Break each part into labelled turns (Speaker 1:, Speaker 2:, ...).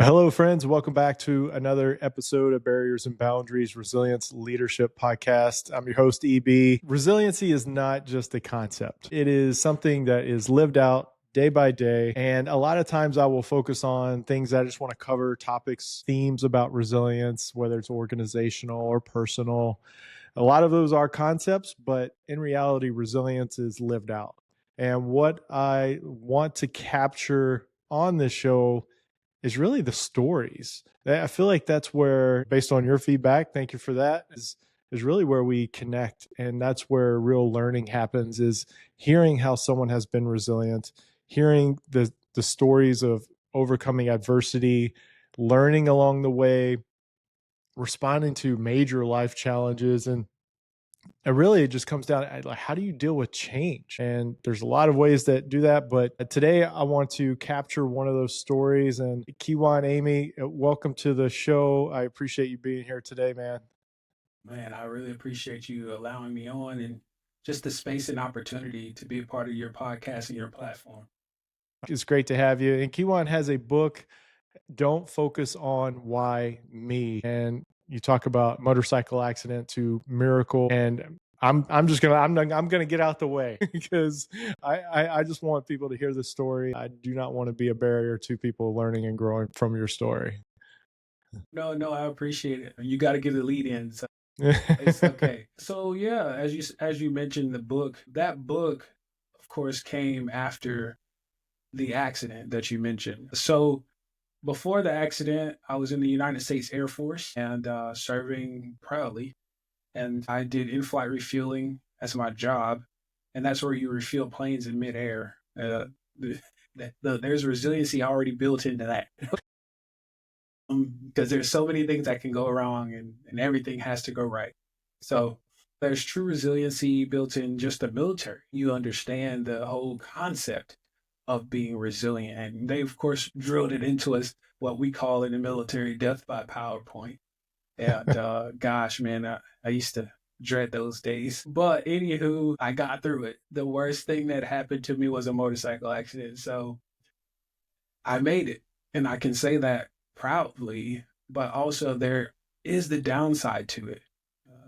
Speaker 1: Hello, friends. Welcome back to another episode of Barriers and Boundaries Resilience Leadership Podcast. I'm your host, EB. Resiliency is not just a concept, it is something that is lived out day by day. And a lot of times I will focus on things that I just want to cover, topics, themes about resilience, whether it's organizational or personal. A lot of those are concepts, but in reality, resilience is lived out. And what I want to capture on this show is really the stories. I feel like that's where, based on your feedback, thank you for that, is really where we connect. And that's where real learning happens, is hearing how someone has been resilient, hearing the stories of overcoming adversity, learning along the way, responding to major life challenges. And really, it just comes down to like, how do you deal with change? And there's a lot of ways that do that. But today I want to capture one of those stories. And Kijuan Amey, welcome to the show. I appreciate you being here today, man.
Speaker 2: Man, I really appreciate you allowing me on and just the space and opportunity to be a part of your podcast and your platform.
Speaker 1: It's great to have you. And Kiwan has a book, Don't Focus on Why Me. And you talk about motorcycle accident to miracle. And I'm just gonna I'm gonna get out the way because I just want people to hear the story. I do not want to be a barrier to people learning and growing from your story.
Speaker 2: No, I appreciate it. You got to give the lead in, so it's okay. So yeah, as you mentioned the book, that book, of course, came after the accident that you mentioned. So before the accident, I was in the United States Air Force and serving proudly, and I did in-flight refueling as my job, and that's where you refuel planes in midair. The, there's resiliency already built into that because there's so many things that can go wrong, and everything has to go right. So there's true resiliency built in just the military. You understand the whole concept of being resilient, and they of course drilled it into us what we call in the military death by PowerPoint. And gosh, man, I used to dread those days. But anywho, I got through it. The worst thing that happened to me was a motorcycle accident. So I made it. And I can say that proudly, but also there is the downside to it.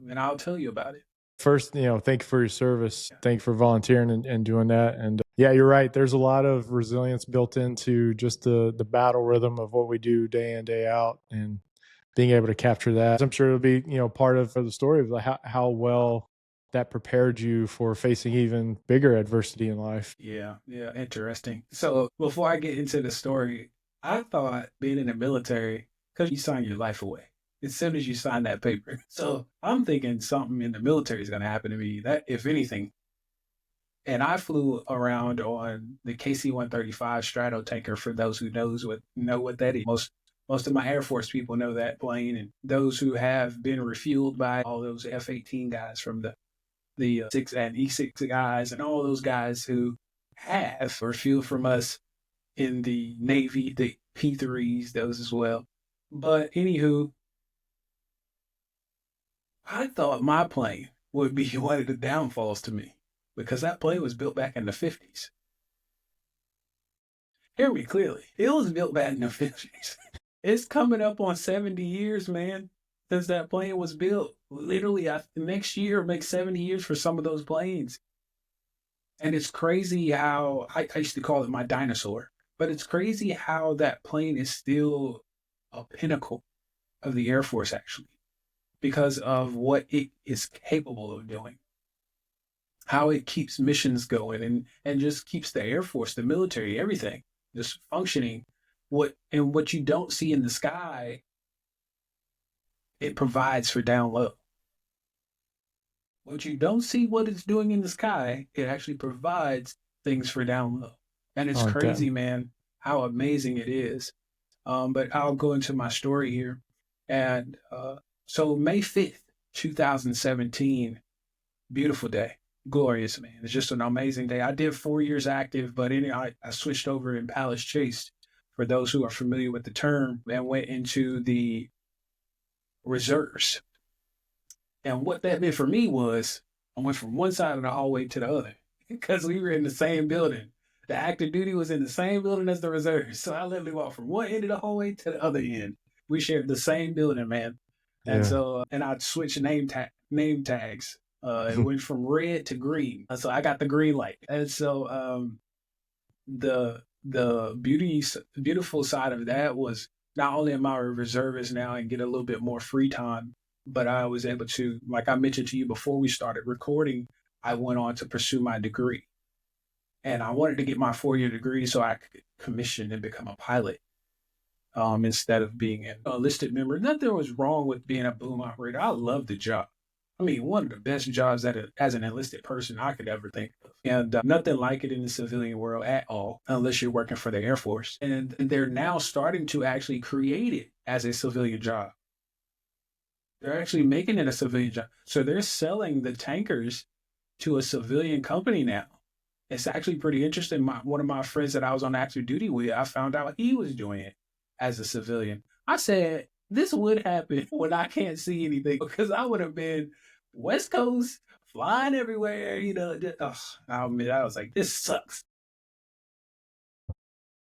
Speaker 2: And I'll tell you about it.
Speaker 1: First, thank you for your service. Thank you for volunteering and doing that. And yeah, you're right. There's a lot of resilience built into just the battle rhythm of what we do day in, day out, and being able to capture that. I'm sure it'll be, part of the story of like how well that prepared you for facing even bigger adversity in life.
Speaker 2: Yeah, interesting. So before I get into the story, I thought being in the military, because you sign your life away as soon as you sign that paper. So I'm thinking something in the military is going to happen to me, that if anything. And I flew around on the KC-135 Strato tanker. For those who know what that is. Most of my Air Force people know that plane, and those who have been refueled by all those F-18 guys from the 6 and E6 guys and all those guys who have refueled from us in the Navy, the P3s, those as well. But anywho, I thought my plane would be one of the downfalls to me because that plane was built back in the 50s. Hear me clearly. It was built back in the 50s. It's coming up on 70 years, man, since that plane was built. Literally, next year makes 70 years for some of those planes. And it's crazy how I used to call it my dinosaur, but it's crazy how that plane is still a pinnacle of the Air Force, actually, because of what it is capable of doing, how it keeps missions going and just keeps the Air Force, the military, everything just functioning. What you don't see in the sky, it provides for down low. What you don't see what it's doing in the sky, it actually provides things for down low. And it's
Speaker 1: Oh,
Speaker 2: crazy,
Speaker 1: damn.
Speaker 2: man, how amazing it is. But I'll go into my story here. And so May 5th, 2017, beautiful day. Glorious, man. It's just an amazing day. I did 4 years active, but I switched over in Palace Chase, for those who are familiar with the term, and went into the reserves. And what that meant for me was I went from one side of the hallway to the other because we were in the same building. The active duty was in the same building as the reserve. So I literally walked from one end of the hallway to the other end. We shared the same building, man. And
Speaker 1: Yeah.
Speaker 2: so, and I switched name tags. It went from red to green. So I got the green light. And so, the beautiful side of that was not only am I a reservist now and get a little bit more free time, but I was able to, like I mentioned to you before we started recording, I went on to pursue my degree. And I wanted to get my 4-year degree so I could commission and become a pilot, instead of being an enlisted member. Nothing was wrong with being a boom operator. I love the job. I mean, one of the best jobs that as an enlisted person I could ever think of. And nothing like it in the civilian world at all, unless you're working for the Air Force. And they're now starting to actually create it as a civilian job. They're actually making it a civilian job. So they're selling the tankers to a civilian company now. It's actually pretty interesting. One of my friends that I was on active duty with, I found out he was doing it as a civilian. I said, this would happen when I can't see anything because I would have been West Coast flying everywhere, I was like, this sucks.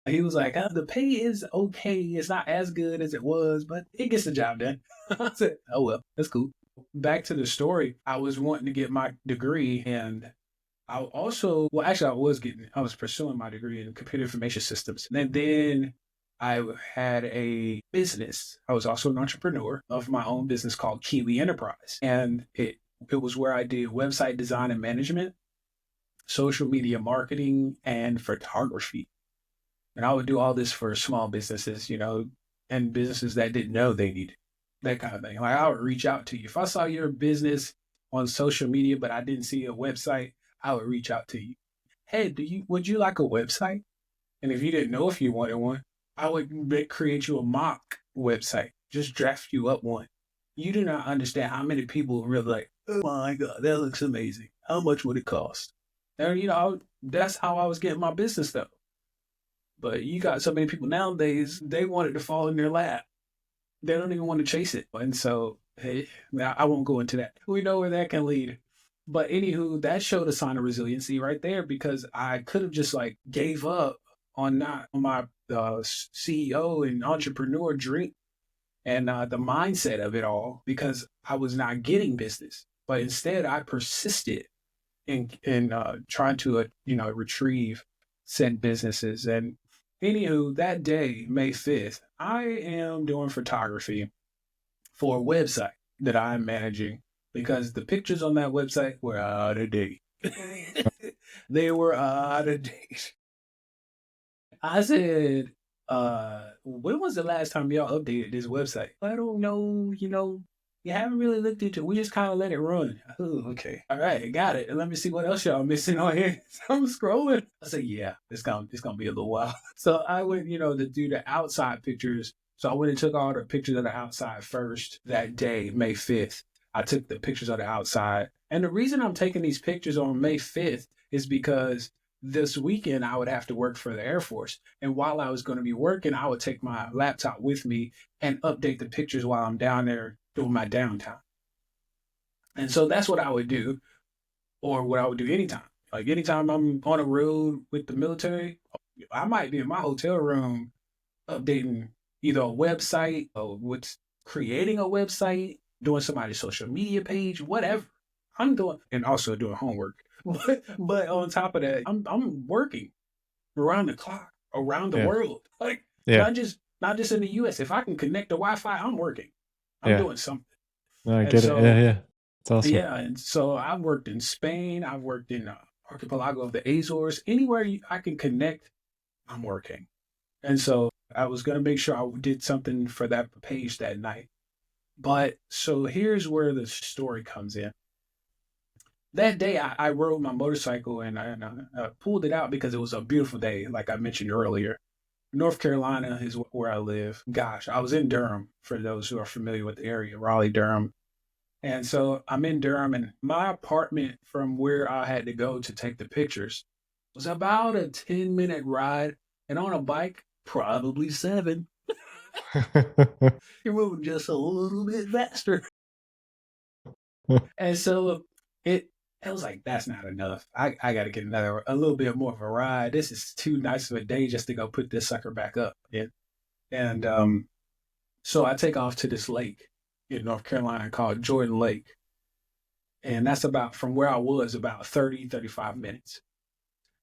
Speaker 2: He was like, the pay is okay. It's not as good as it was, but it gets the job done. I said, oh, well, that's cool. Back to the story. I was wanting to get my degree, and I also, well, actually, I was pursuing my degree in computer information systems. And then I had a business. I was also an entrepreneur of my own business called Kiwi Enterprise. And it was where I did website design and management, social media marketing, and photography. And I would do all this for small businesses, and businesses that didn't know they needed that kind of thing. Like I would reach out to you. If I saw your business on social media, but I didn't see a website, I would reach out to you. Hey, would you like a website? And if you didn't know if you wanted one, I would create you a mock website, just draft you up one. You do not understand how many people really like, oh my God, that looks amazing. How much would it cost? And, that's how I was getting my business though. But you got so many people nowadays, they want it to fall in their lap. They don't even want to chase it. And so, hey, I won't go into that. We know where that can lead. But anywho, that showed a sign of resiliency right there because I could have just like gave up on not on my CEO and entrepreneur dream and the mindset of it all because I was not getting business. But instead, I persisted in trying to retrieve said businesses. And anywho, that day, May 5th, I am doing photography for a website that I'm managing because the pictures on that website were out of date. They were out of date. I said, when was the last time y'all updated this website? I don't know, you haven't really looked into it. We just kind of let it run. Oh, okay. All right, got it. And let me see what else y'all missing on here. So I'm scrolling. I said, yeah, it's gonna be a little while. So I went, to do the outside pictures. So I went and took all the pictures of the outside first that day, May 5th. I took the pictures of the outside. And the reason I'm taking these pictures on May 5th is because this weekend I would have to work for the Air Force. And while I was going to be working, I would take my laptop with me and update the pictures while I'm down there doing my downtime. And so that's what I would do, or what I would do anytime. Like anytime I'm on a road with the military, I might be in my hotel room updating either a website or what's creating a website, doing somebody's social media page, whatever. I'm doing, and also doing homework. But on top of that, I'm working around the clock, around the
Speaker 1: Yeah.
Speaker 2: world. Like
Speaker 1: Yeah.
Speaker 2: not just in the US. If I can connect to Wi-Fi, I'm working. I'm
Speaker 1: Yeah.
Speaker 2: doing something.
Speaker 1: No, I
Speaker 2: And
Speaker 1: get it. Yeah.
Speaker 2: so
Speaker 1: Yeah. It's awesome.
Speaker 2: yeah, and so I've worked in Spain. I've worked in archipelago of the Azores. Anywhere I can connect, I'm working. And so I was going to make sure I did something for that page that night. But so here's where the story comes in. That day, I rode my motorcycle and I pulled it out because it was a beautiful day, like I mentioned earlier. North Carolina is where I live. Gosh, I was in Durham, for those who are familiar with the area, Raleigh, Durham. And so I'm in Durham, and my apartment from where I had to go to take the pictures was about a 10-minute ride. And on a bike, probably 7. You're moving just a little bit faster. And so it I was like, that's not enough. I got to get a little bit more of a ride. This is too nice of a day just to go put this sucker back up. And so I take off to this lake in North Carolina called Jordan Lake. And that's about from where I was about 35 minutes.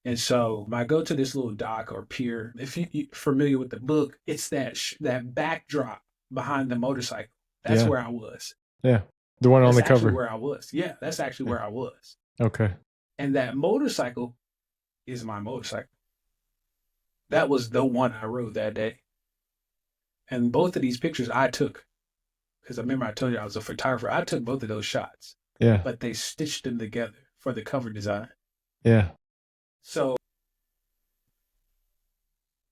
Speaker 2: And so I go to this little dock or pier. If you're familiar with the book, it's that backdrop behind the motorcycle. That's
Speaker 1: Yeah.
Speaker 2: where I was.
Speaker 1: Yeah. The one on
Speaker 2: That's
Speaker 1: the
Speaker 2: actually
Speaker 1: cover.
Speaker 2: where I was. Yeah, that's actually
Speaker 1: Yeah.
Speaker 2: where I was.
Speaker 1: Okay.
Speaker 2: And that motorcycle is my motorcycle. That was the one I rode that day. And both of these pictures I took, because I remember I told you I was a photographer. I took both of those shots.
Speaker 1: Yeah.
Speaker 2: But they stitched them together for the cover design.
Speaker 1: Yeah.
Speaker 2: So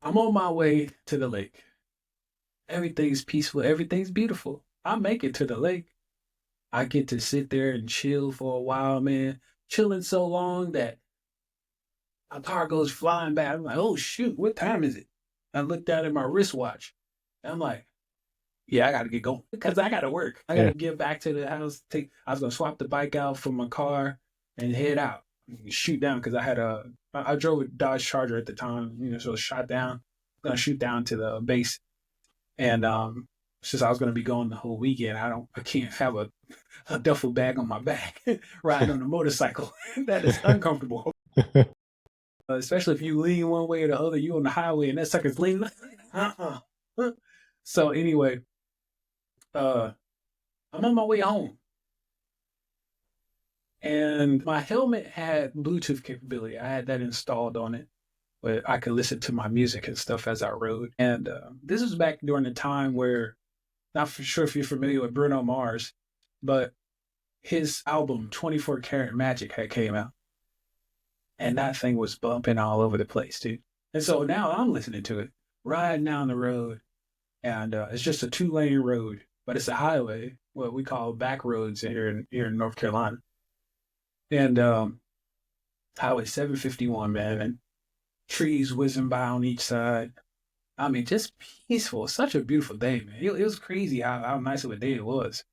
Speaker 2: I'm on my way to the lake. Everything's peaceful. Everything's beautiful. I make it to the lake. I get to sit there and chill for a while, man. Chilling so long that a car goes flying by. I'm like, oh shoot, what time is it? I looked down at my wristwatch. I'm like, yeah, I gotta get going because I gotta work. I gotta get back to the house. I was gonna swap the bike out from my car and head out, shoot down because I drove a Dodge Charger at the time, so shot down. I'm gonna shoot down to the base, and since I was gonna be going the whole weekend, I can't have a duffel bag on my back riding on a motorcycle. That is uncomfortable. Especially if you lean one way or the other, you on the highway and that sucker's leaning. So anyway, I'm on my way home. And my helmet had Bluetooth capability. I had that installed on it, but I could listen to my music and stuff as I rode. And this was back during the time where, not for sure if you're familiar with Bruno Mars, but his album 24 Karat Magic had came out. And that thing was bumping all over the place, dude. And so now I'm listening to it, riding down the road. And it's just a 2-lane road, but it's a highway, what we call back roads here in North Carolina. And Highway 751, man, and trees whizzing by on each side. I mean, just peaceful. Such a beautiful day, man. It was crazy how nice of a day it was.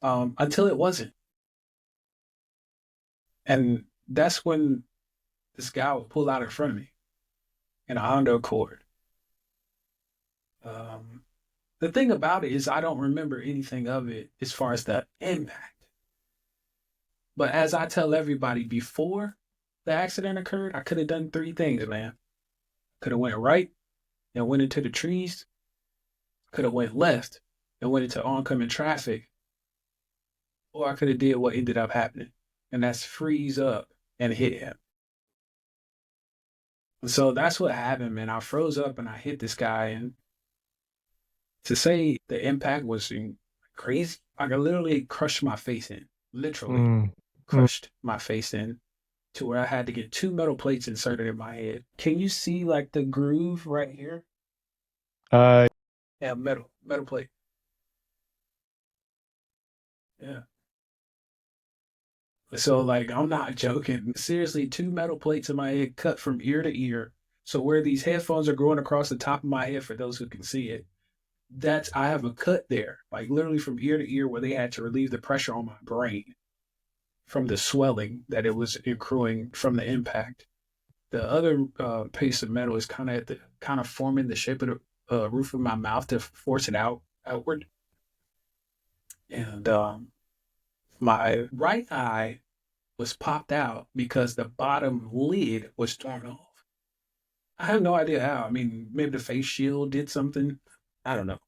Speaker 2: Until it wasn't. And that's when this guy would pull out in front of me in a Honda Accord. The thing about it is I don't remember anything of it as far as the impact. But as I tell everybody, before the accident occurred, I could have done 3 things, man. Could have went right and went into the trees. Could have went left and went into oncoming traffic. Or I could have did what ended up happening, and that's freeze up and hit him. So that's what happened, man. I froze up and I hit this guy, and to say the impact was crazy, I could literally crush my face in. Literally crushed my face in to where I had to get 2 metal plates inserted in my head. Can you see like the groove right here? Yeah, metal plate. Yeah. So like I'm not joking. Seriously, 2 metal plates in my head cut from ear to ear. So where these headphones are growing across the top of my head, for those who can see it, I have a cut there, like literally from ear to ear, where they had to relieve the pressure on my brain from the swelling that it was accruing from the impact. The other piece of metal is kind of forming the shape of the roof of my mouth to force it outward. And my right eye was popped out because the bottom lid was torn off. I have no idea how. I mean, maybe the face shield did something. I don't know.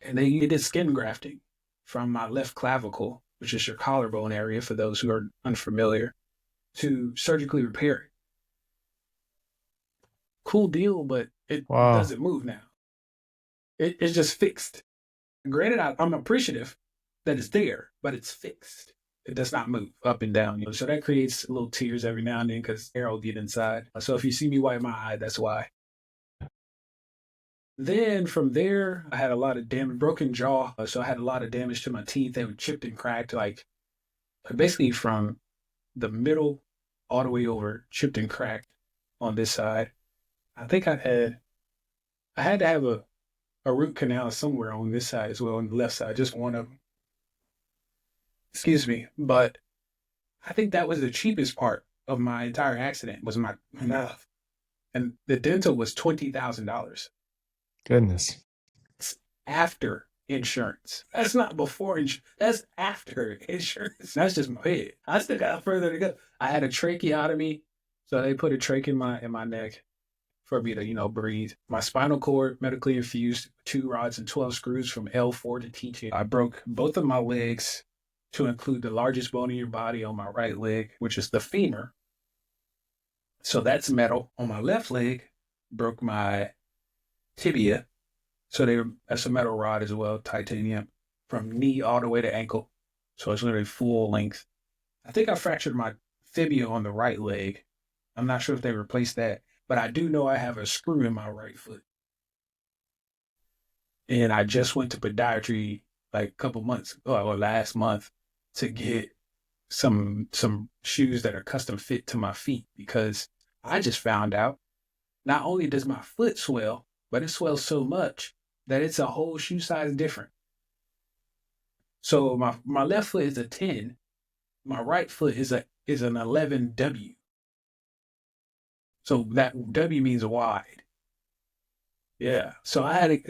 Speaker 2: And they did skin grafting from my left clavicle, which is your collarbone area for those who are unfamiliar, to surgically repair it. Cool deal, but it doesn't move now. It's just fixed. Granted, I'm appreciative that it's there, but it's fixed. It does not move up and down. So that creates little tears every now and then because air will get inside. So if you see me wipe my eye, that's why. Then from there, I had a lot of damage, broken jaw. So I had a lot of damage to my teeth. They were chipped and cracked, like basically from the middle all the way over, chipped and cracked on this side. I think I had to have a root canal somewhere on this side as well, on the left side, just one of them. Excuse me. But I think that was the cheapest part of my entire accident was my mouth. And the dental was $20,000.
Speaker 1: Goodness.
Speaker 2: After insurance. That's not before insurance. That's after insurance. That's just my head. I still got further to go. I had a tracheotomy, so they put a trach in my neck for me to, breathe. My spinal cord medically infused, 2 rods and 12 screws from L4 to T2. I broke both of my legs to include the largest bone in your body on my right leg, which is the femur. So that's metal. On my left leg, broke my tibia. So that's a metal rod as well, titanium, from knee all the way to ankle. So it's literally full length. I think I fractured my tibia on the right leg. I'm not sure if they replaced that, but I do know I have a screw in my right foot. And I just went to podiatry like a couple months, or last month, to get some shoes that are custom fit to my feet because I just found out not only does my foot swell, but it swells so much that it's a whole shoe size different. So my left foot is a 10, my right foot is an 11W. So that W means wide. Yeah. So I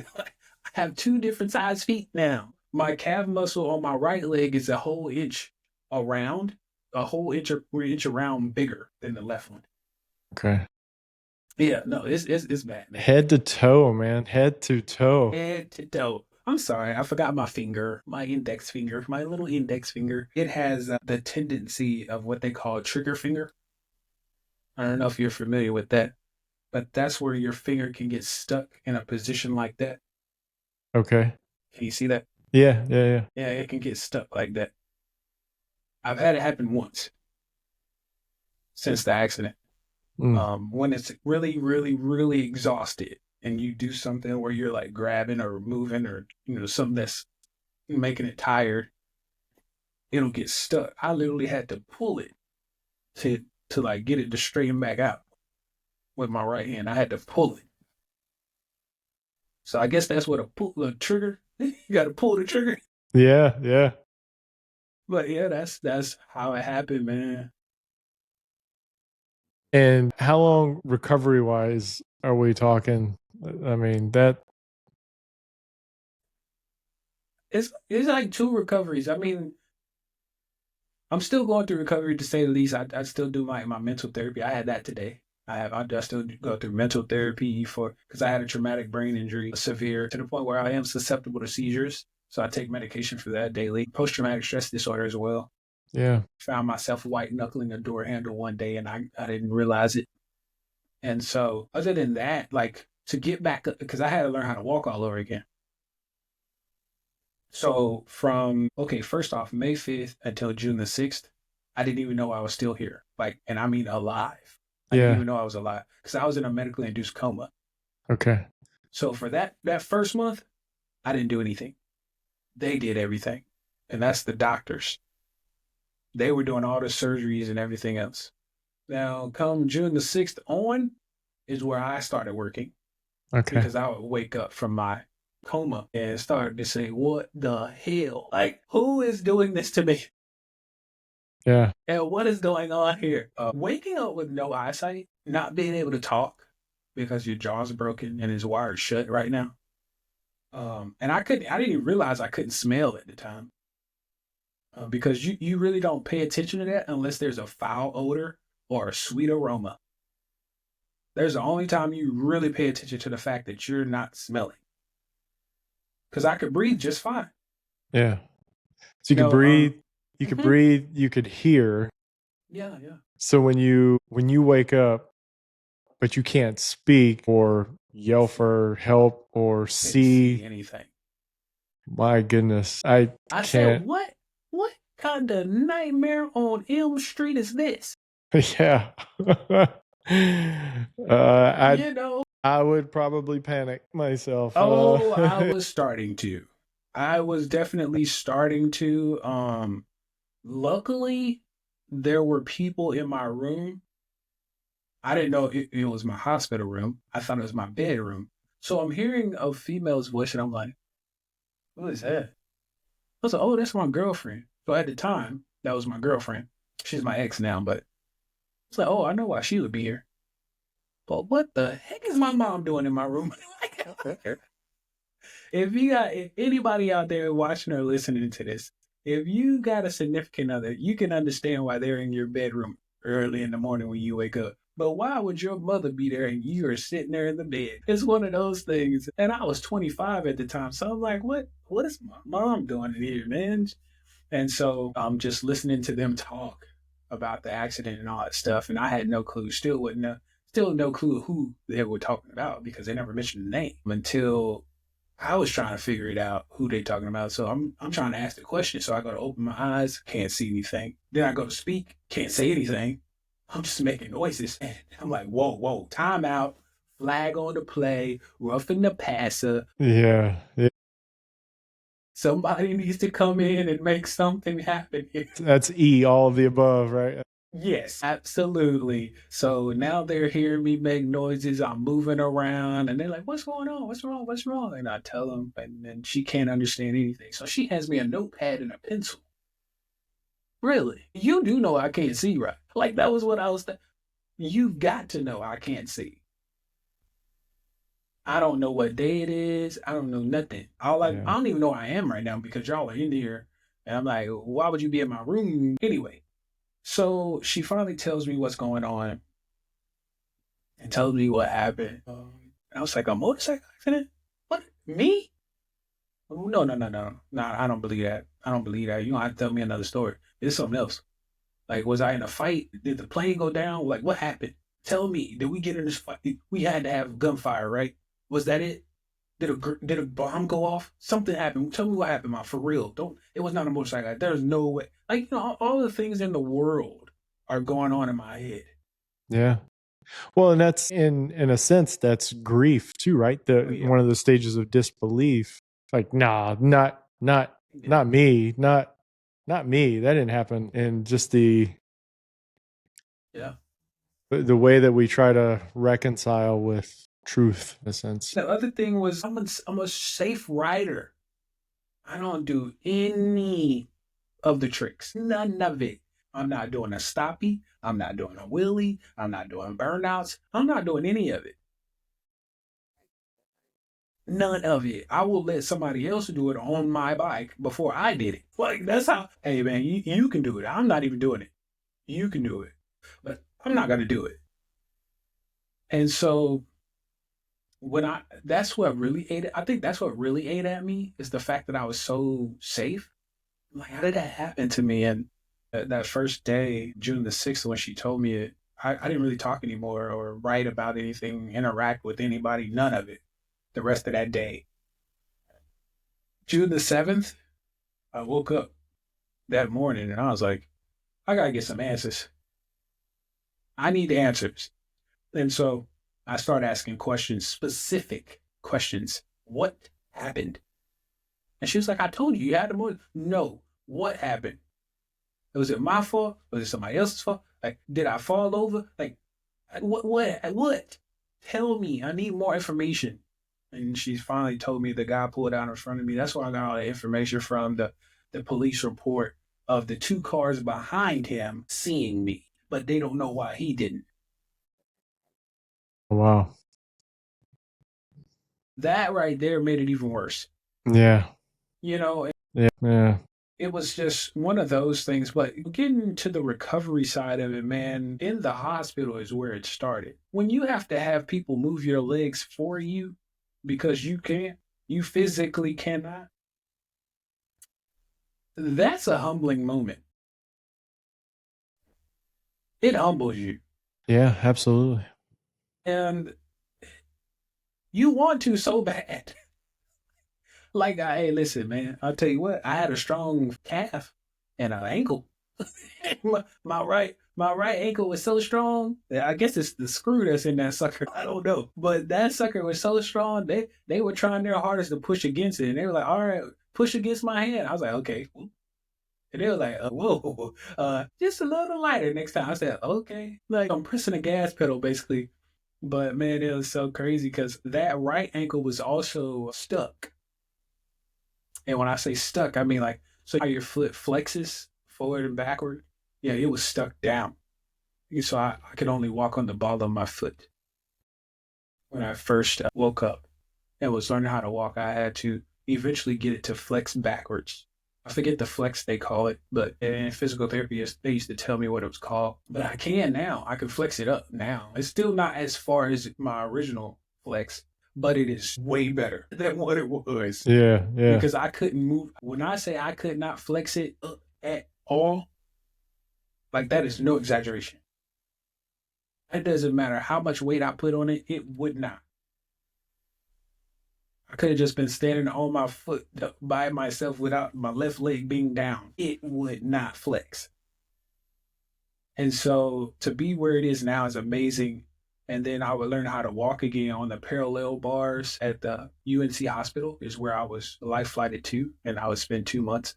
Speaker 2: have 2 different size feet now. My calf muscle on my right leg is a whole inch around, a whole inch around bigger than the left one.
Speaker 1: Okay.
Speaker 2: Yeah, no, it's bad, man.
Speaker 1: Head to toe, man. Head to toe.
Speaker 2: Head to toe. I'm sorry, I forgot my finger, my index finger, my little index finger. It has the tendency of what they call trigger finger. I don't know if you're familiar with that, but that's where your finger can get stuck in a position like that.
Speaker 1: Okay.
Speaker 2: Can you see that?
Speaker 1: Yeah.
Speaker 2: Yeah, it can get stuck like that. I've had it happen once since the accident. When it's really, really, really exhausted and you do something where you're like grabbing or moving or, something that's making it tired, it'll get stuck. I literally had to pull it to like get it to straighten back out with my right hand. I had to pull it. So I guess that's what a trigger. You got to pull the trigger.
Speaker 1: Yeah.
Speaker 2: But yeah, that's how it happened, man.
Speaker 1: And how long recovery wise are we talking? I mean, that
Speaker 2: It's like 2 recoveries. I mean, I'm still going through recovery to say the least. I still do my mental therapy. I had that today. I still go through mental therapy because I had a traumatic brain injury, severe to the point where I am susceptible to seizures. So I take medication for that daily. Post traumatic stress disorder as well.
Speaker 1: yeah.
Speaker 2: Found myself white knuckling a door handle one day and I didn't realize it. And so other than that, like to get back up, because I had to learn how to walk all over again. So first off, May 5th until June the 6th, I didn't even know I was still here. Like, and I mean alive. I didn't even know I was alive because I was in a medically induced coma.
Speaker 1: Okay.
Speaker 2: So for that first month, I didn't do anything. They did everything. And that's the doctors. They were doing all the surgeries and everything else. Now, come June the 6th on is where I started working.
Speaker 1: Okay.
Speaker 2: Because I would wake up from my coma and start to say, what the hell? Like, who is doing this to me?
Speaker 1: Yeah.
Speaker 2: And what is going on here? Waking up with no eyesight, not being able to talk because your jaw's broken and is wired shut right now. And I didn't even realize I couldn't smell at the time. Because you really don't pay attention to that unless there's a foul odor or a sweet aroma. There's the only time you really pay attention to the fact that you're not smelling. Because I could breathe just fine.
Speaker 1: Yeah. So you could breathe, you could breathe, you could hear.
Speaker 2: Yeah.
Speaker 1: So when you wake up, but you can't speak or yell for help or see
Speaker 2: anything.
Speaker 1: My goodness. I can't.
Speaker 2: Said, what kind of nightmare on Elm Street is this?
Speaker 1: Yeah. I would probably panic myself.
Speaker 2: Oh, I was starting to. I was definitely starting to. Luckily, there were people in my room. I didn't know it was my hospital room. I thought it was my bedroom. So I'm hearing a female's voice, and I'm like, "What is that?" I was like, "Oh, that's my girlfriend." So at the time, that was my girlfriend. She's my ex now, but it's like, oh, I know why she would be here. But what the heck is my mom doing in my room? If anybody out there watching or listening to this, if you got a significant other, you can understand why they're in your bedroom early in the morning when you wake up. But why would your mother be there and you are sitting there in the bed? It's one of those things. And I was 25 at the time, so I'm like, what is my mom doing in here, man? And so I'm just listening to them talk about the accident and all that stuff, and I had no clue. Still no clue who they were talking about because they never mentioned the name until I was trying to figure it out who they talking about. So I'm trying to ask the question. So I go to open my eyes, can't see anything. Then I go to speak, can't say anything. I'm just making noises. And I'm like, whoa, time out. Flag on the play, roughing the passer.
Speaker 1: Yeah.
Speaker 2: Somebody needs to come in and make something happen here.
Speaker 1: That's E, all of the above, right?
Speaker 2: Yes, absolutely. So now they're hearing me make noises. I'm moving around, and they're like, "What's going on? What's wrong? What's wrong?" And I tell them, and then she can't understand anything. So she has me a notepad and a pencil. Really? You do know I can't see, right? Like that was what I was. You've got to know I can't see. I don't know what day it is. I don't know nothing. I don't even know where I am right now because y'all are in here, and I'm like, why would you be in my room anyway? So she finally tells me what's going on and tells me what happened. I was like, a motorcycle accident? What? Me? No, I don't believe that. I don't believe that. You don't have to tell me another story. It's something else. Like, was I in a fight? Did the plane go down? Like, what happened? Tell me. Did we get in this fight? We had to have gunfire, right? Was that it? Did a bomb go off? Something happened. Tell me what happened, man. For real. Don't. It was not a motorcycle. There's no way. Like, all the things in the world are going on in my head.
Speaker 1: Yeah. Well, and that's in a sense that's grief too, right? One of the stages of disbelief. Like, nah, not me, not me. That didn't happen. And just the way that we try to reconcile with truth, in a sense.
Speaker 2: The other thing was I'm a safe rider. I don't do any of the tricks. None of it. I'm not doing a stoppie. I'm not doing a wheelie. I'm not doing burnouts. I'm not doing any of it. None of it. I will let somebody else do it on my bike before I did it. Like that's how. Hey man, you can do it. I'm not even doing it. You can do it, but I'm not gonna do it. And so that's what really ate it. I think that's what really ate at me is the fact that I was so safe. Like, how did that happen to me? And that first day, June the 6th, when she told me it, I didn't really talk anymore or write about anything, interact with anybody, none of it the rest of that day. June the 7th, I woke up that morning and I was like, I got to get some answers. I need answers. And so I started asking questions, specific questions. What happened? And she was like, I told you, you had the motor. No, what happened? Was it my fault? Was it somebody else's fault? Like, did I fall over? Like, what? Tell me. I need more information. And she finally told me the guy pulled out in front of me. That's where I got all the information from the police report of the two cars behind him seeing me, but they don't know why he didn't.
Speaker 1: Wow.
Speaker 2: That right there made it even worse.
Speaker 1: Yeah.
Speaker 2: Yeah. It was just one of those things. But getting to the recovery side of it, man, in the hospital is where it started. When you have to have people move your legs for you because you physically cannot, that's a humbling moment. It humbles you.
Speaker 1: Yeah, absolutely.
Speaker 2: And you want to so bad. Like, hey, listen, man, I'll tell you what, I had a strong calf and an ankle. my right ankle was so strong. I guess it's the screw that's in that sucker. I don't know, but that sucker was so strong. They were trying their hardest to push against it, and they were like, "All right, push against my hand." I was like, "Okay," and they were like, "Whoa, just a little lighter next time." I said, "Okay." Like I'm pressing the gas pedal basically, but man, it was so crazy because that right ankle was also stuck. And when I say stuck, I mean like so how your foot flexes forward and backward. Yeah, it was stuck down. So I could only walk on the ball of my foot. When I first woke up and was learning how to walk, I had to eventually get it to flex backwards. I forget the flex they call it, but in physical therapy, they used to tell me what it was called. But I can now. I can flex it up now. It's still not as far as my original flex, but it is way better than what it was
Speaker 1: Yeah, yeah.
Speaker 2: because I couldn't move. When I say I could not flex it up at all, like that is no exaggeration. It doesn't matter how much weight I put on it, it would not. I could have just been standing on my foot by myself without my left leg being down. It would not flex. And so to be where it is now is amazing. And then I would learn how to walk again on the parallel bars at the UNC hospital is where I was life flighted to. And I would spend 2 months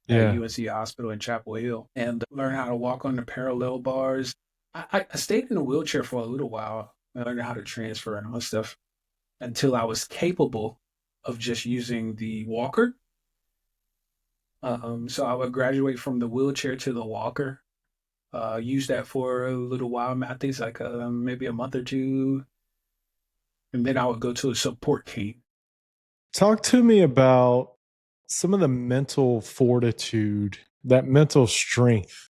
Speaker 2: at
Speaker 1: Yeah.
Speaker 2: UNC hospital in Chapel Hill and learn how to walk on the parallel bars. I stayed in a wheelchair for a little while. I learned how to transfer and all that stuff until I was capable of just using the walker. So I would graduate from the wheelchair to the walker. Use that for a little while. I think it's like maybe a month or two, and then I would go to a support cane.
Speaker 1: Talk to me about some of the mental fortitude, that mental strength.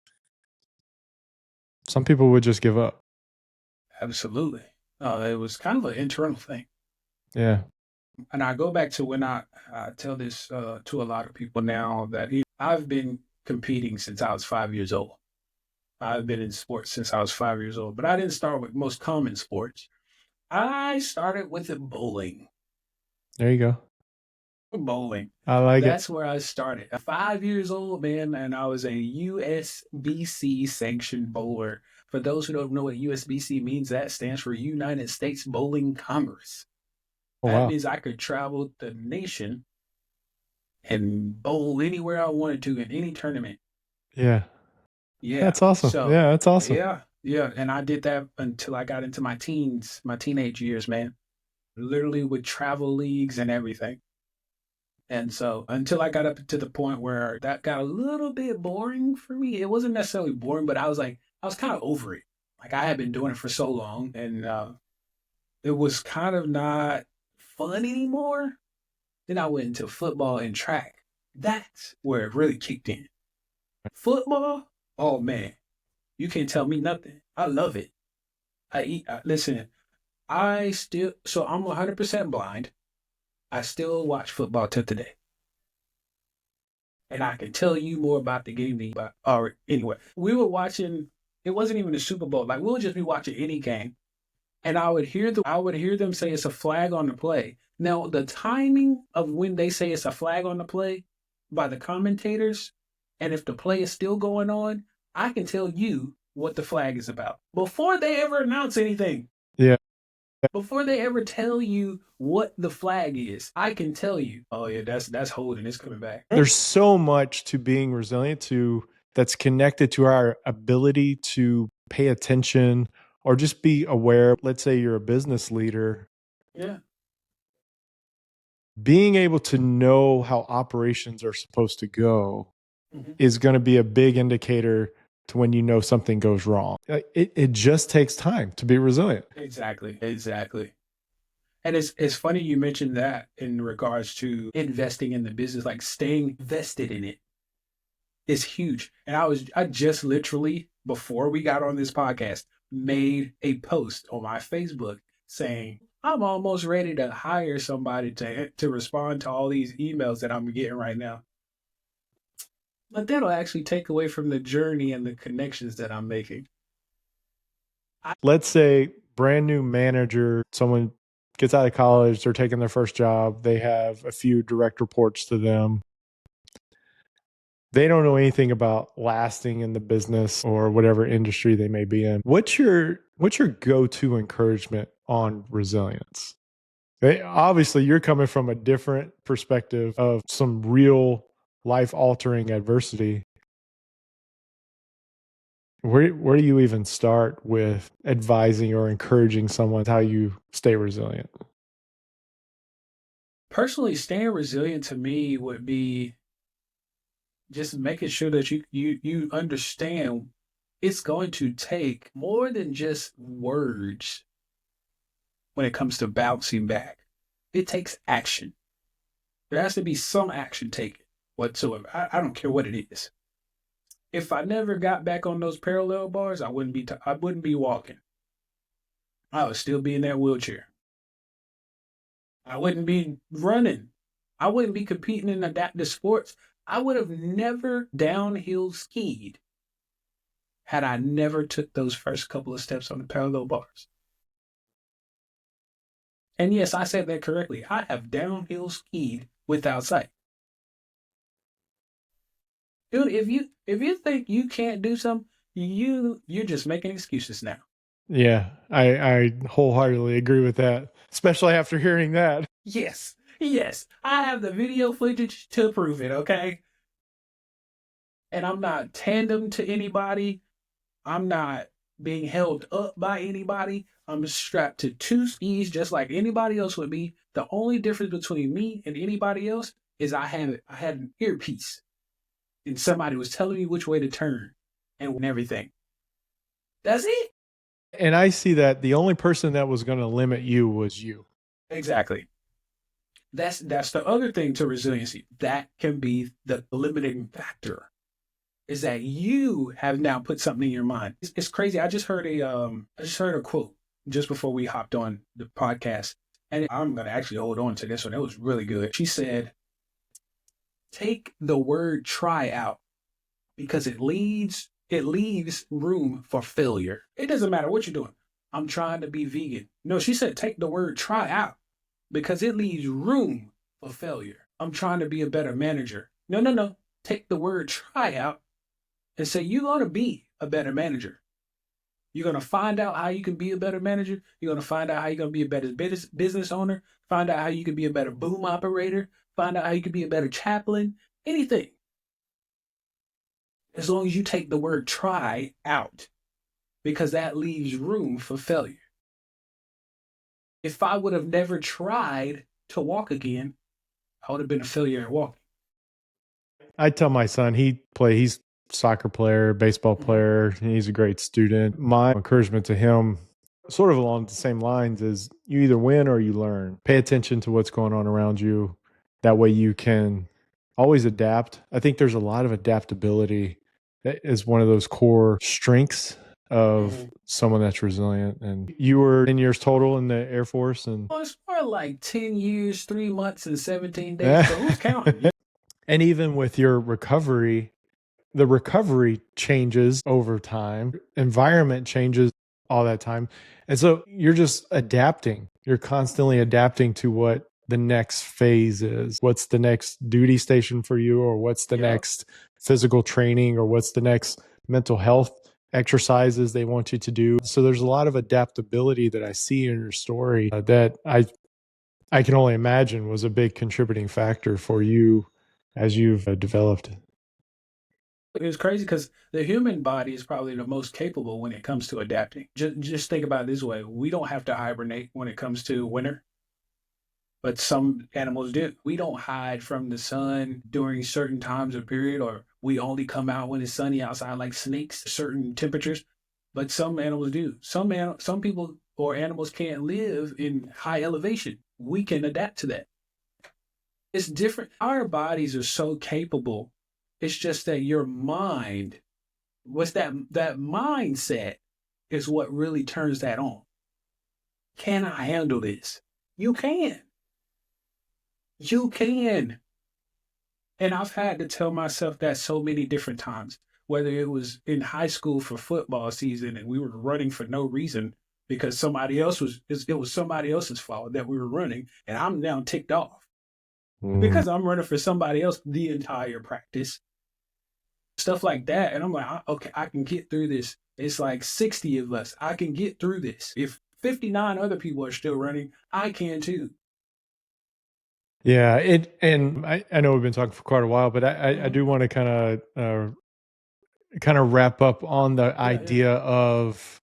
Speaker 1: Some people would just give up.
Speaker 2: Absolutely, it was kind of an internal thing.
Speaker 1: Yeah.
Speaker 2: And I go back to when I tell this to a lot of people now that I've been competing since I was 5 years old. I've been in sports since I was 5 years old, but I didn't start with most common sports. I started with bowling.
Speaker 1: There you go.
Speaker 2: Bowling.
Speaker 1: I like it.
Speaker 2: That's where I started. 5 years old, man, and I was a USBC sanctioned bowler. For those who don't know what USBC means, that stands for United States Bowling Congress.
Speaker 1: Oh,
Speaker 2: That
Speaker 1: wow.
Speaker 2: means I could travel the nation and bowl anywhere I wanted to in any tournament.
Speaker 1: Yeah.
Speaker 2: Yeah.
Speaker 1: That's awesome.
Speaker 2: So,
Speaker 1: Yeah, that's awesome.
Speaker 2: yeah, yeah. And I did that until I got into my teenage years, man. Literally with travel leagues and everything. And so until I got up to the point where that got a little bit boring for me, it wasn't necessarily boring, but I was kind of over it. Like I had been doing it for so long and it was kind of not fun anymore. Then I went into football and track. That's where it really kicked in. Football, oh man, you can't tell me nothing. I love it. Listen, so I'm 100% blind. I still watch football till today. And I can tell you more about the game than about, or anyway. We were watching, it wasn't even the Super Bowl. Like we'll just be watching any game. And I would hear them say it's a flag on the play. Now the timing of when they say it's a flag on the play by the commentators, and if the play is still going on, I can tell you what the flag is about before they ever announce anything.
Speaker 1: Yeah.
Speaker 2: Before they ever tell you what the flag is, I can tell you, oh yeah, that's holding, it's coming back.
Speaker 1: There's so much to being resilient to that's connected to our ability to pay attention or just be aware. Let's say you're a business leader.
Speaker 2: Yeah.
Speaker 1: Being able to know how operations are supposed to go is going to be a big indicator to when you know something goes wrong. It just takes time to be resilient.
Speaker 2: Exactly. And it's funny you mentioned that in regards to investing in the business, like staying vested in it is huge. And I just literally before we got on this podcast made a post on my Facebook saying I'm almost ready to hire somebody to respond to all these emails that I'm getting right now. But that'll actually take away from the journey and the connections that I'm making.
Speaker 1: Let's say brand new manager, someone gets out of college, they're taking their first job, they have a few direct reports to them. They don't know anything about lasting in the business or whatever industry they may be in. What's your go-to encouragement on resilience? Obviously, you're coming from a different perspective of some real life-altering adversity. Where do you even start with advising or encouraging someone how you stay resilient?
Speaker 2: Personally, staying resilient to me would be Just making sure that you understand it's going to take more than just words when it comes to bouncing back. It takes action. There has to be some action taken whatsoever. I don't care what it is. If I never got back on those parallel bars, I wouldn't be walking. I would still be in that wheelchair. I wouldn't be running. I wouldn't be competing in adaptive sports. I would have never downhill skied had I never took those first couple of steps on the parallel bars. And yes, I said that correctly. I have downhill skied without sight. Dude, if you think you can't do something, you're just making excuses now.
Speaker 1: Yeah, I wholeheartedly agree with that, especially after hearing that.
Speaker 2: Yes, yes, I have the video footage to prove it, okay? And I'm not tandem to anybody. I'm not being held up by anybody. I'm strapped to two skis just like anybody else would be. The only difference between me and anybody else is I had an earpiece and somebody was telling me which way to turn and everything. That's it.
Speaker 1: And I see that the only person that was going to limit you was you.
Speaker 2: Exactly. That's the other thing to resiliency. That can be the limiting factor. Is that you have now put something in your mind. It's crazy. I just heard a quote just before we hopped on the podcast. And I'm gonna actually hold on to this one. It was really good. She said, take the word try out because it leaves room for failure. It doesn't matter what you're doing. I'm trying to be vegan. No, she said take the word try out because it leaves room for failure. I'm trying to be a better manager. No, no, no. Take the word try out and say you're going to be a better manager. You're going to find out how you can be a better manager. You're going to find out how you're going to be a better business owner. Find out how you can be a better boom operator. Find out how you can be a better chaplain. Anything. As long as you take the word try out, because that leaves room for failure. If I would have never tried to walk again, I would have been a failure at walking.
Speaker 1: I tell my son he's soccer player, baseball player, and he's a great student. My encouragement to him, sort of along the same lines, is you either win or you learn. Pay attention to what's going on around you. That way you can always adapt. I think there's a lot of adaptability that is one of those core strengths of someone that's resilient. And you were 10 years total in the Air Force, and
Speaker 2: well, it's more like 10 years, 3 months, and 17 days. So who's counting?
Speaker 1: And even with your recovery, the recovery changes over time, environment changes all that time. And so you're just adapting. You're constantly adapting to what the next phase is. What's the next duty station for you, or what's the next physical training, or what's the next mental health exercises they want you to do. So there's a lot of adaptability that I see in your story that I can only imagine was a big contributing factor for you as you've developed.
Speaker 2: It's crazy because the human body is probably the most capable when it comes to adapting. Just think about it this way. We don't have to hibernate when it comes to winter, but some animals do. We don't hide from the sun during certain times of period, or we only come out when it's sunny outside like snakes, certain temperatures. But some animals do. Some people or animals can't live in high elevation. We can adapt to that. It's different. Our bodies are so capable. It's just that your mind, what's that mindset is what really turns that on. Can I handle this? You can. You can. And I've had to tell myself that so many different times, whether it was in high school for football season and we were running for no reason because it was somebody else's fault that we were running, and I'm now ticked off because I'm running for somebody else the entire practice. Stuff like that. And I'm like, okay, I can get through this. It's like 60 of us. I can get through this. If 59 other people are still running, I can too.
Speaker 1: Yeah, and I know we've been talking for quite a while, but I do want to kind of wrap up on the idea of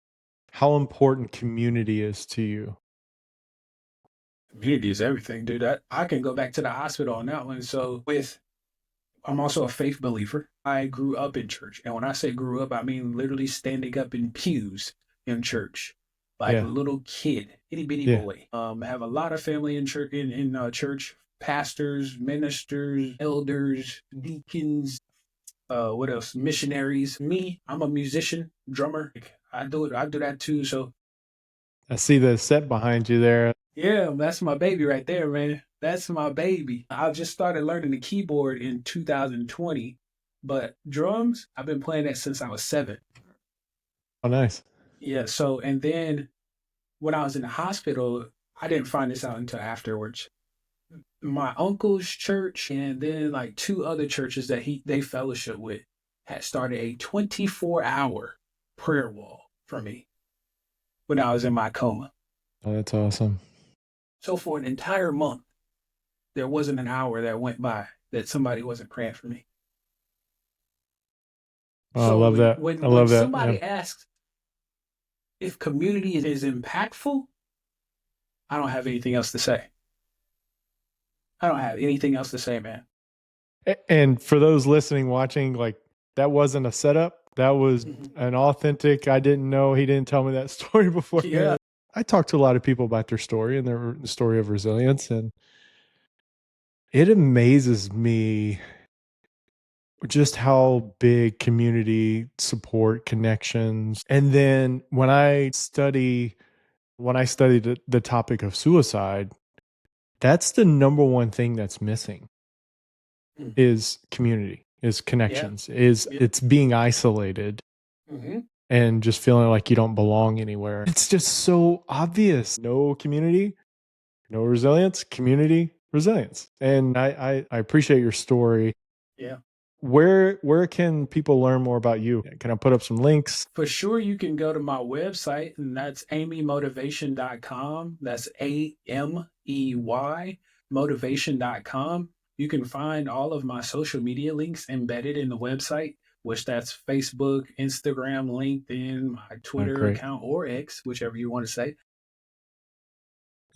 Speaker 1: how important community is to you.
Speaker 2: Community is everything, dude. I can go back to the hospital on that one. So with I'm also a faith believer. I grew up in church. And when I say grew up, I mean literally standing up in pews in church, like a
Speaker 1: Yeah.
Speaker 2: little kid, itty bitty
Speaker 1: Yeah.
Speaker 2: boy. I have a lot of family in church, church, pastors, ministers, elders, deacons, what else? Missionaries. Me, I'm a musician, drummer. I do it. I do that too. So
Speaker 1: I see the set behind you there.
Speaker 2: yeah, that's my baby right there, man. That's my baby. I just started learning the keyboard in 2020, but drums, I've been playing that since I was 7.
Speaker 1: Oh, nice.
Speaker 2: Yeah, so and then when I was in the hospital, I didn't find this out until afterwards. My uncle's church and then like two other churches that they fellowship with had started a 24-hour prayer wall for me when I was in my coma.
Speaker 1: Oh, that's awesome.
Speaker 2: So for an entire month, there wasn't an hour that went by that somebody wasn't praying for me.
Speaker 1: Oh, I
Speaker 2: So
Speaker 1: love
Speaker 2: when
Speaker 1: that. I
Speaker 2: when when
Speaker 1: love that. Yeah.
Speaker 2: somebody asks if community is impactful, I don't have anything else to say. I don't have anything else to say, man.
Speaker 1: And for those listening, watching, like that wasn't a setup. That was
Speaker 2: Mhm.
Speaker 1: an authentic. I didn't know. He didn't tell me that story before.
Speaker 2: Yeah,
Speaker 1: I talk to a lot of people about their story and their story of resilience, and it amazes me just how big community support connections. And then when I studied the topic of suicide, that's the number one thing that's missing
Speaker 2: mm,
Speaker 1: is community, is
Speaker 2: yeah,
Speaker 1: connections, is
Speaker 2: yeah.
Speaker 1: it's being isolated
Speaker 2: Hmm.
Speaker 1: and just feeling like you don't belong anywhere. It's just so obvious. No community, no resilience, community, resilience. And I appreciate your story.
Speaker 2: Yeah.
Speaker 1: Where can people learn more about you? Can I put up some links?
Speaker 2: For sure, you can go to my website, and that's ameymotivation.com. That's AMEY motivation.com. You can find all of my social media links embedded in the website, which that's Facebook, Instagram, LinkedIn, my
Speaker 1: Oh,
Speaker 2: Twitter
Speaker 1: great.
Speaker 2: account, or X, whichever you want to say.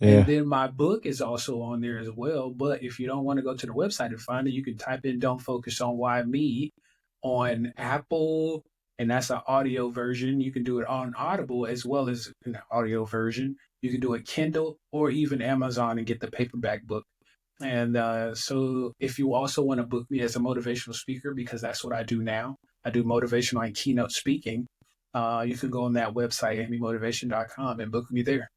Speaker 2: And
Speaker 1: Yeah.
Speaker 2: then my book is also on there as well. But if you don't want to go to the website and find it, you can type in Don't Focus on Why Me on Apple, and that's an audio version. You can do it on Audible as well as an audio version. You can do it Kindle or even Amazon and get the paperback book. And so if you also want to book me as a motivational speaker, because that's what I do now, I do motivational and keynote speaking. You can go on that website, amymotivation.com, and book me there.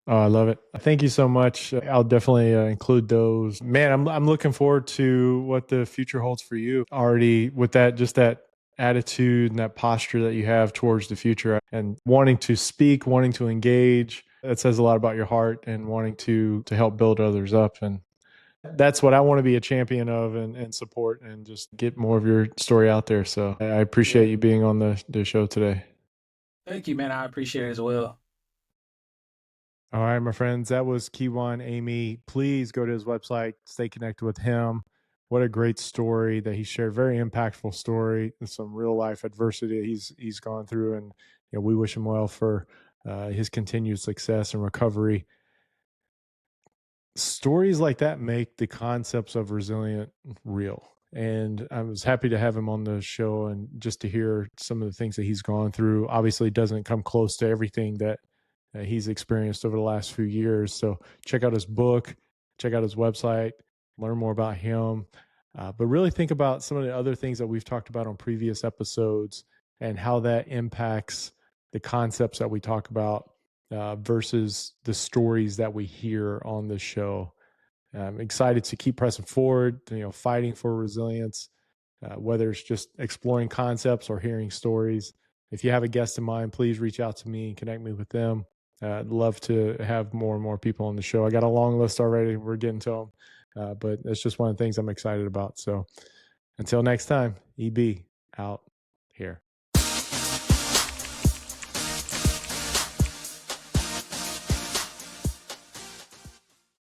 Speaker 1: Oh, I love it. Thank you so much. I'll definitely include those. Man, I'm looking forward to what the future holds for you. Already with that, just that attitude and that posture that you have towards the future and wanting to speak, wanting to engage. That says a lot about your heart and wanting to help build others up. And that's what I want to be a champion of and support and just get more of your story out there. So I
Speaker 2: Yeah.
Speaker 1: appreciate you being on the show today.
Speaker 2: Thank you, man. I appreciate it as well.
Speaker 1: All right, my friends, that was Kiwan Amey. Please go to his website, stay connected with him. What a great story that he shared. Very impactful story. Some real life adversity he's gone through, and we wish him well for his continued success and recovery. Stories like that make the concepts of resilient real. And I was happy to have him on the show and just to hear some of the things that he's gone through. Obviously, it doesn't come close to everything that he's experienced over the last few years. So check out his book, check out his website, learn more about him. But really think about some of the other things that we've talked about on previous episodes and how that impacts the concepts that we talk about versus the stories that we hear on the show. I'm excited to keep pressing forward, fighting for resilience, whether it's just exploring concepts or hearing stories. If you have a guest in mind, please reach out to me and connect me with them. I'd love to have more and more people on the show. I got a long list already. We're getting to them, but it's just one of the things I'm excited about. So until next time, EB out here.